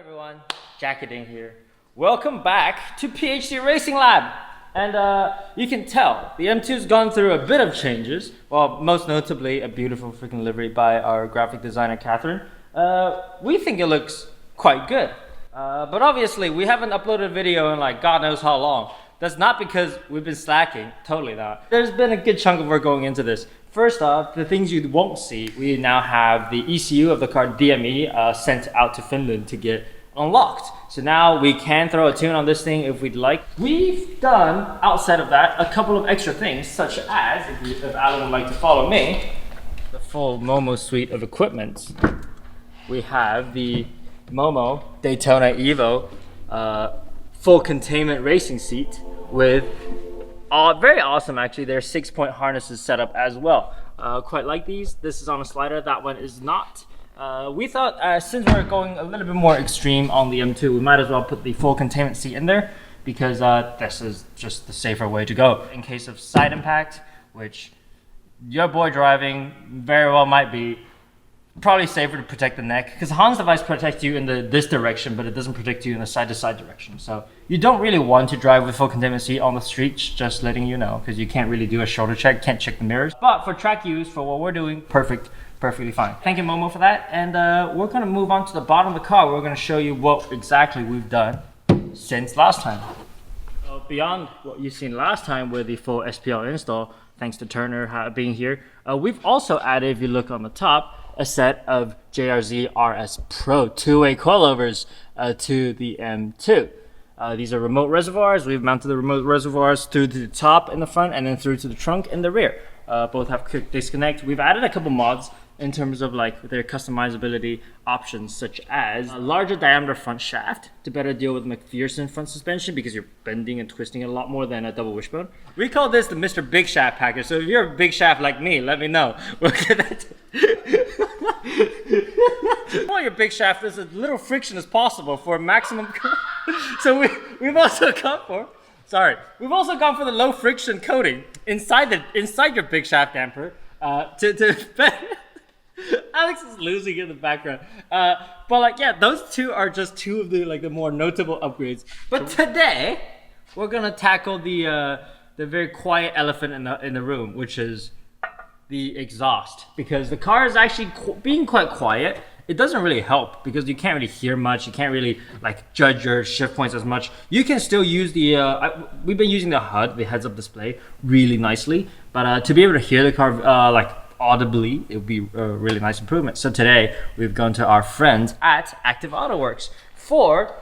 everyone, Jacketing here. Welcome back to PhD Racing Lab. And you can tell the M2's gone through a bit of changes. Well, most notably a beautiful freaking livery by our graphic designer Catherine. We think it looks quite good. But obviously we haven't uploaded a video in like God knows how long. That's not because we've been slacking, totally not. There's been a good chunk of work going into this. First off, the things you won't see, we now have the ECU of the car DME sent out to Finland to get unlocked. So now we can throw a tune on this thing if we'd like. We've done, outside of that, a couple of extra things, such as, if Alan would like to follow me, the full MOMO suite of equipment. We have the MOMO Daytona Evo full containment racing seat with very awesome, actually. There's 6-point harnesses set up as well. Quite like these. This is on a slider. That one is not. We thought since we're going a little bit more extreme on the M2, we might as well put the full containment seat in there because this is just the safer way to go. In case of side impact, which your boy driving very well might be, probably safer to protect the neck because Han's device protects you in this direction, but it doesn't protect you in the side-to-side direction. So you don't really want to drive with full containment seat on the streets, just letting you know, because you can't really do a shoulder check, can't check the mirrors. But for track use, for what we're doing, perfectly fine. Thank you, MOMO, for that. And we're going to move on to the bottom of the car. We're going to show you what exactly we've done since last time. Beyond what you've seen last time with the full SPL install, thanks to Turner being here, we've also added, if you look on the top, a set of JRZ RS Pro two-way coilovers to the M2. These are remote reservoirs. We've mounted the remote reservoirs through to the top in the front and then through to the trunk in the rear. Both have quick disconnect. We've added a couple mods in terms of like their customizability options, such as a larger diameter front shaft to better deal with McPherson front suspension because you're bending and twisting it a lot more than a double wishbone. We call this the Mr. Big Shaft package. So if you're a big shaft like me, let me know. We'll get that. Want your big shaft as little friction as possible for maximum. So we've also gone for. We've also gone for the low friction coating inside your big shaft damper Alex is losing in the background. But like, yeah, those two are just two of the more notable upgrades. But today we're gonna tackle the very quiet elephant in the room, which is the exhaust, because the car is actually being quite quiet. It doesn't really help because you can't really hear much. You can't really like judge your shift points as much. You can still use the we've been using the HUD, the heads-up display, really nicely, but to be able to hear the car like audibly, it would be a really nice improvement. So today we've gone to our friends at Active Autowerks for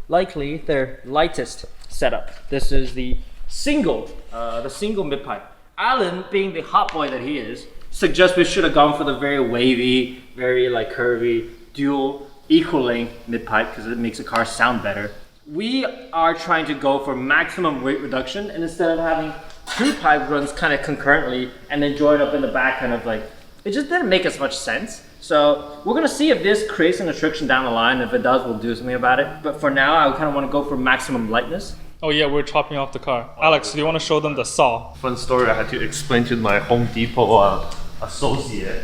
likely their lightest setup. This is the single midpipe. Alan, being the hot boy that he is, suggests we should have gone for the very wavy, very like curvy, dual equal length midpipe because it makes the car sound better. We are trying to go for maximum weight reduction, and instead of having two pipe runs kind of concurrently and then join up in the back, kind of like, it just didn't make as much sense. So we're gonna see if this creates an restriction down the line. If it does, we'll do something about it. But for now, I kind of want to go for maximum lightness. Oh yeah, we're chopping off the car. Alex, do you want to show them the saw? Fun story, I had to explain to my Home Depot associate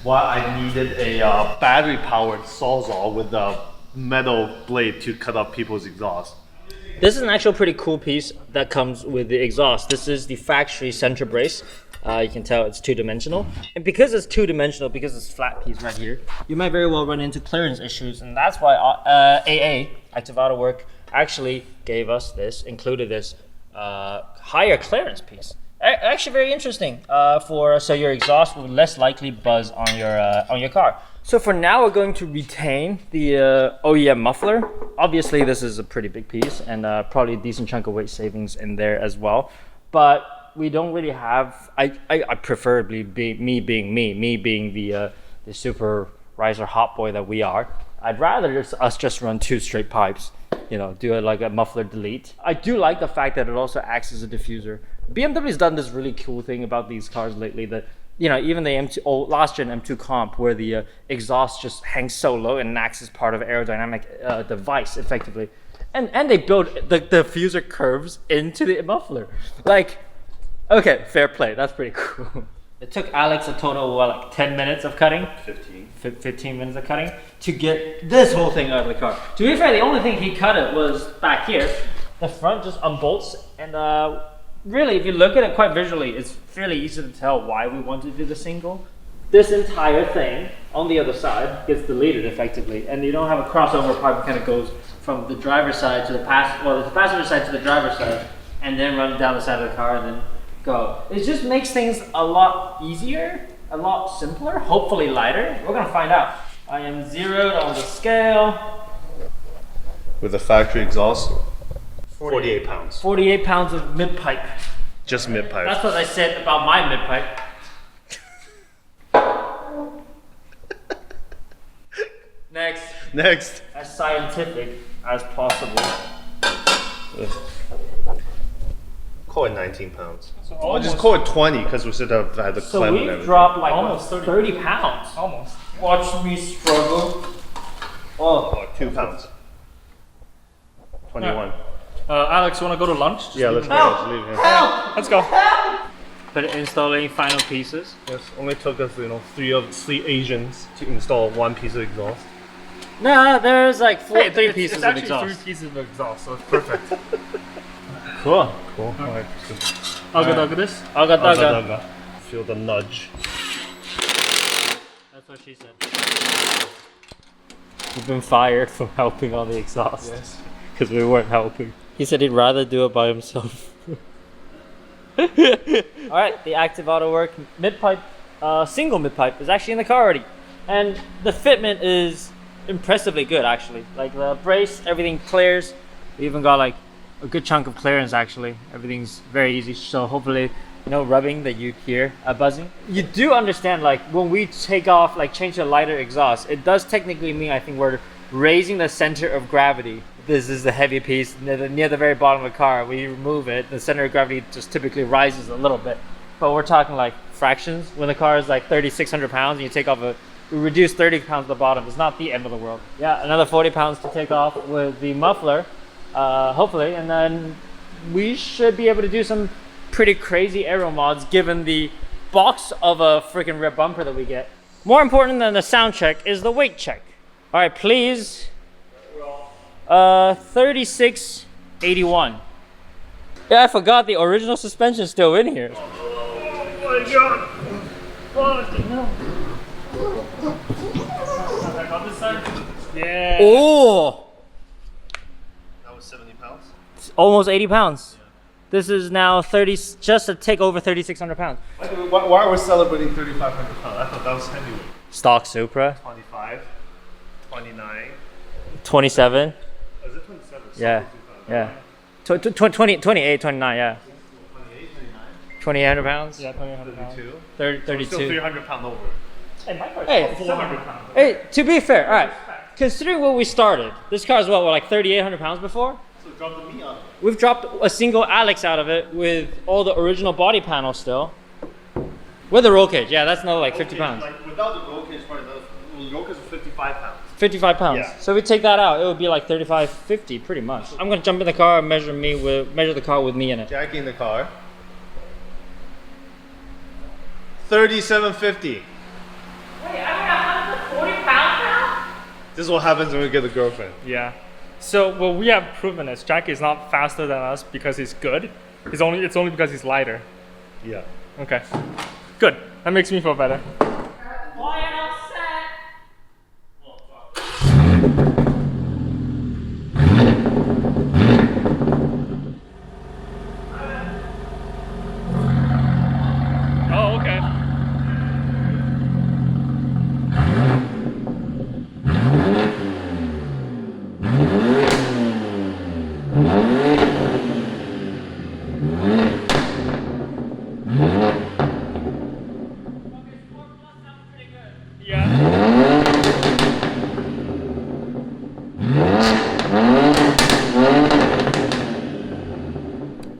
why I needed a battery-powered sawzall with a metal blade to cut up people's exhaust. This is an actual pretty cool piece that comes with the exhaust. This is the factory center brace. You can tell it's two-dimensional. And because it's two-dimensional, because it's flat piece right here, you might very well run into clearance issues. And that's why AA, Active Autowerke, actually gave us included this higher clearance piece. Actually very interesting so your exhaust will less likely buzz on your car. So for now, we're going to retain the OEM muffler. Obviously, this is a pretty big piece and probably a decent chunk of weight savings in there as well. But we don't really have, I preferably me being the super riser hot boy that we are, I'd rather us just run two straight pipes, do it like a muffler delete. I do like the fact that it also acts as a diffuser. BMW's done this really cool thing about these cars lately that, even the last gen M2 comp, where the exhaust just hangs so low and acts as part of an aerodynamic device effectively. And they build the diffuser curves into the muffler. Like, okay, fair play, that's pretty cool. It took Alex a total of what, like 10 minutes of cutting? 15. 15 minutes of cutting to get this whole thing out of the car. To be fair, the only thing he cut it was back here. The front just unbolts, and really, if you look at it quite visually, it's fairly easy to tell why we wanted to do the single. This entire thing on the other side gets deleted effectively, and you don't have a crossover pipe that kind of goes from the driver's side to the passenger side to the driver's side, and then run down the side of the car and then go. It just makes things a lot easier, a lot simpler, hopefully lighter. We're gonna find out. I am zeroed on the scale. With the factory exhaust, 48 pounds. 48 pounds of mid-pipe. Just mid-pipe. That's what I said about my mid-pipe. Next. As scientific as possible. Call it 19 pounds. So I'll just call it 20 because we should have had the So clamp and we've everything. dropped like Almost 30 pounds. Almost. Watch me struggle. Oh, Oh, 2 pounds. 21. Alex, you want to go to lunch? Just Yeah, leave let's it go. there. Let's leave here. help! Let's go. But installing final pieces. Yes, only took us, three Asians to install one piece of exhaust. No, there's like three It's pieces of actually exhaust. 3 pieces of exhaust, so it's perfect. Cool. Cool. Alright. Aga this. Aga daga. Daga. Feel the nudge. That's what she said. We've been fired from helping on the exhaust. Yes. Because we weren't helping. He said he'd rather do it by himself. Alright, the active Autowerke mid-pipe, single mid-pipe is actually in the car already. And the fitment is impressively good actually. Like the brace, everything clears. We even got like a good chunk of clearance actually. Everything's very easy, so hopefully no rubbing that you hear buzzing. You do understand like when we take off, like change to a lighter exhaust, it does technically mean I think we're raising the center of gravity. This is the heavy piece near the very bottom of the car. We remove it, the center of gravity just typically rises a little bit. But we're talking like fractions. When the car is like 3,600 pounds and you take off we reduce 30 pounds at the bottom. It's not the end of the world. Yeah, another 40 pounds to take off with the muffler, hopefully. And then we should be able to do some pretty crazy aero mods given the box of a freaking rear bumper that we get. More important than the sound check is the weight check. All right, please. 3681. Yeah, I forgot the original suspension is still in here. Oh my god! Fucking hell. On this side? Yeah. Oh, That was 70 pounds? it's almost 80 pounds. This is now just a tick over 3,600 pounds. Why are we celebrating 3,500 pounds? I thought that was heavyweight. Stock Supra, 25, 29. 27. Is it 27? Yeah, yeah. 28, 29, yeah. 2,800 pounds? Yeah, 2,800 pounds. 32. Still 32. 300 pound over. Hey, my car's Hey. 400 pounds. Hey, to be fair, all right. Considering what we started, this car is what, like 3,800 pounds before? So drop the meat on it. We've dropped a single Alex out of it with all the original body panel still. With the roll cage, yeah, that's another like 50 pounds. Like without the roll cage part, the roll cage is 55 pounds. 55 pounds. Yeah. So we take that out, it would be like 35, 50 pretty much. I'm gonna jump in the car and measure the car with me in it. Jackie in the car. 3750. Wait, I'm at 140 pounds now? This is what happens when we get a girlfriend. Yeah. So what we have proven is Jackie is not faster than us because he's good. It's only because he's lighter. Yeah. Okay. Good. That makes me feel better. Quiet on set. Oh, okay.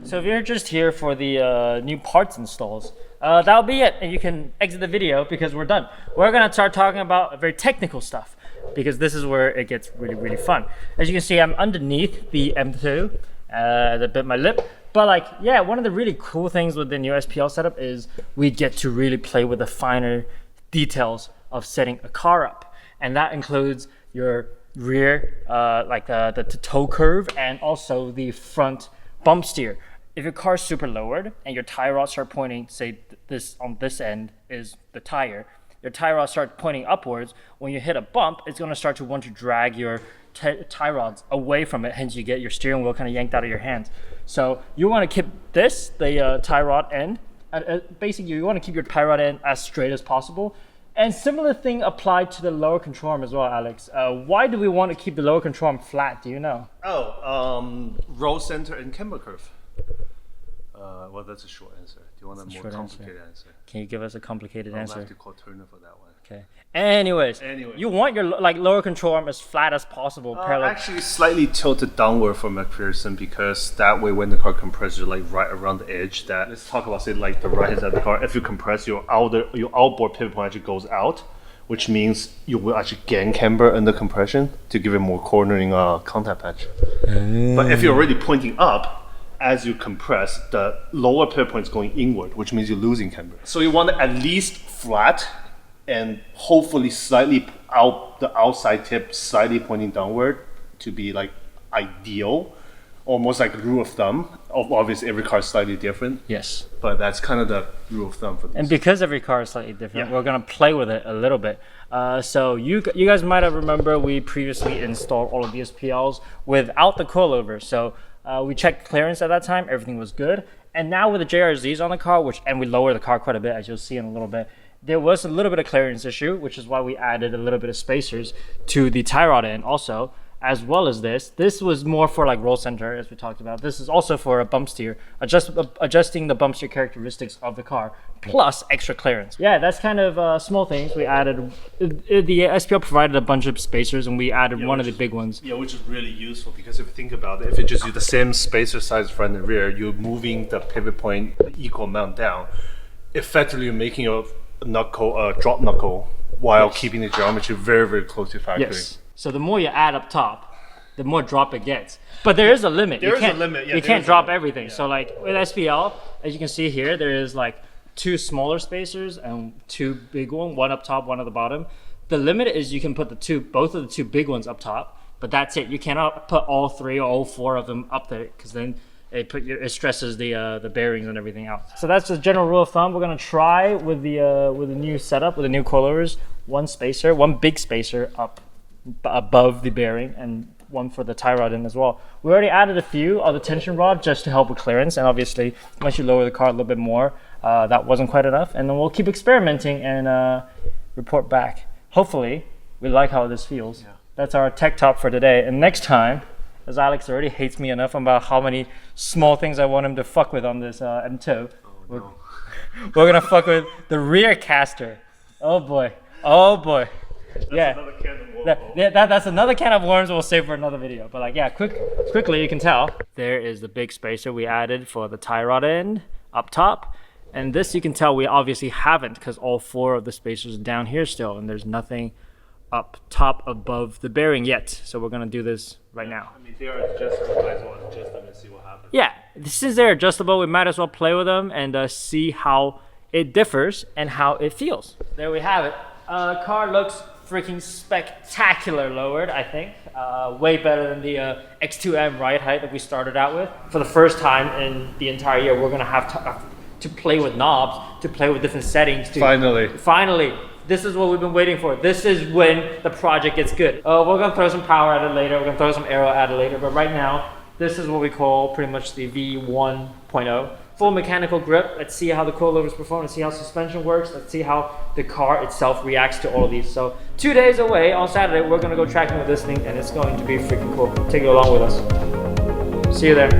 So if you're just here for the new parts installs, that'll be it. And you can exit the video because we're done. We're gonna start talking about very technical stuff because this is where it gets really, really fun. As you can see, I'm underneath the M2 I bit my lip. But like, yeah, one of the really cool things with the new SPL setup is we get to really play with the finer details of setting a car up. And that includes your rear, like the toe curve, and also the front bump steer. If your car's super lowered and your tie rods start pointing, say this on this end is the tire, your tie rods start pointing upwards. When you hit a bump, it's going to start to want to drag your tie rods away from it. Hence, you get your steering wheel kind of yanked out of your hands. So you want to keep this, the tie rod end. Basically, you want to keep your tie rod end as straight as possible. And similar thing applied to the lower control arm as well, Alex. Why do we want to keep the lower control arm flat? Do you know? Roll center and camber curve. Well, that's a short answer. Do you want a more complicated answer? Can you give us a complicated answer? I'll have to call Turner for that one. Okay. Anyways, you want your lower control arm as flat as possible. Actually, slightly tilted downward for McPherson, because that way when the car compresses like right around the edge, that let's talk about say like the right hand side of the car. If you compress, your outboard pivot point actually goes out, which means you will actually gain camber under compression to give it more cornering contact patch. But if you're already pointing up, as you compress, the lower pivot point is going inward, which means you're losing camber. So you want it at least flat and hopefully slightly out, the outside tip slightly pointing downward to be like ideal, almost like a rule of thumb. Obviously every car is slightly different. Yes. But that's kind of the rule of thumb for this. And because every car is slightly different, we're gonna play with it a little bit. So you guys might have remember we previously installed all of the SPLs without the coilover. So we checked clearance at that time, everything was good. And now with the JRZs on the car, and we lowered the car quite a bit, as you'll see in a little bit, there was a little bit of clearance issue, which is why we added a little bit of spacers to the tie rod end also, as well as this. This was more for like roll center, as we talked about. This is also for a bump steer, adjusting the bump steer characteristics of the car, plus extra clearance. Yeah, that's kind of small things. We added, the SPL provided a bunch of spacers, and we added one of the big ones. Yeah, which is really useful, because if you think about it, if you just use the same spacer size front and rear, you're moving the pivot point equal amount down. Effectively, you're making a drop knuckle while keeping the geometry very, very close to factory. Yes. So the more you add up top, the more drop it gets. But there is a limit. There is a limit. You can't drop everything. Yeah. So like with SPL, as you can see here, there is like 2 smaller spacers and 2 big ones, one up top, one at the bottom. The limit is you can put both of the 2 big ones up top, but that's it. You cannot put all 3 or all 4 of them up there, because then it stresses the bearings and everything out. So that's the general rule of thumb. We're gonna try with the new setup, with the new coilovers, one big spacer up above the bearing, and one for the tie rod in as well. We already added a few of the tension rod just to help with clearance, and obviously once you lower the car a little bit more, that wasn't quite enough. And then we'll keep experimenting and report back. Hopefully we like how this feels. Yeah. That's our tech talk for today. And next time, as Alex already hates me enough about how many small things I want him to fuck with on this M2, we're gonna fuck with the rear caster. Oh boy. That's another can of worms. That's another can of worms we'll save for another video. But like, yeah, quickly you can tell. There is the big spacer we added for the tie rod end up top. And this you can tell we obviously haven't, because all 4 of the spacers are down here still, and there's nothing up top above the bearing yet. So we're gonna do this right now. I mean, they are adjustable, might as well adjust them and see what happens. Yeah, since they're adjustable, we might as well play with them and see how it differs and how it feels. There we have it. Car looks freaking spectacular lowered, I think. Way better than the X2M ride height that we started out with. For the first time in the entire year, we're gonna have to play with knobs, to play with different settings. Finally, this is what we've been waiting for. This is when the project gets good. We're gonna throw some power at it later, we're gonna throw some aero at it later, but right now, this is what we call pretty much the V1.0. Full mechanical grip. Let's see how the coilovers perform. Let's see how suspension works. Let's see how the car itself reacts to all of these. So 2 days away on Saturday, we're gonna go tracking with this thing, and it's going to be freaking cool. Take it along with us. See you there.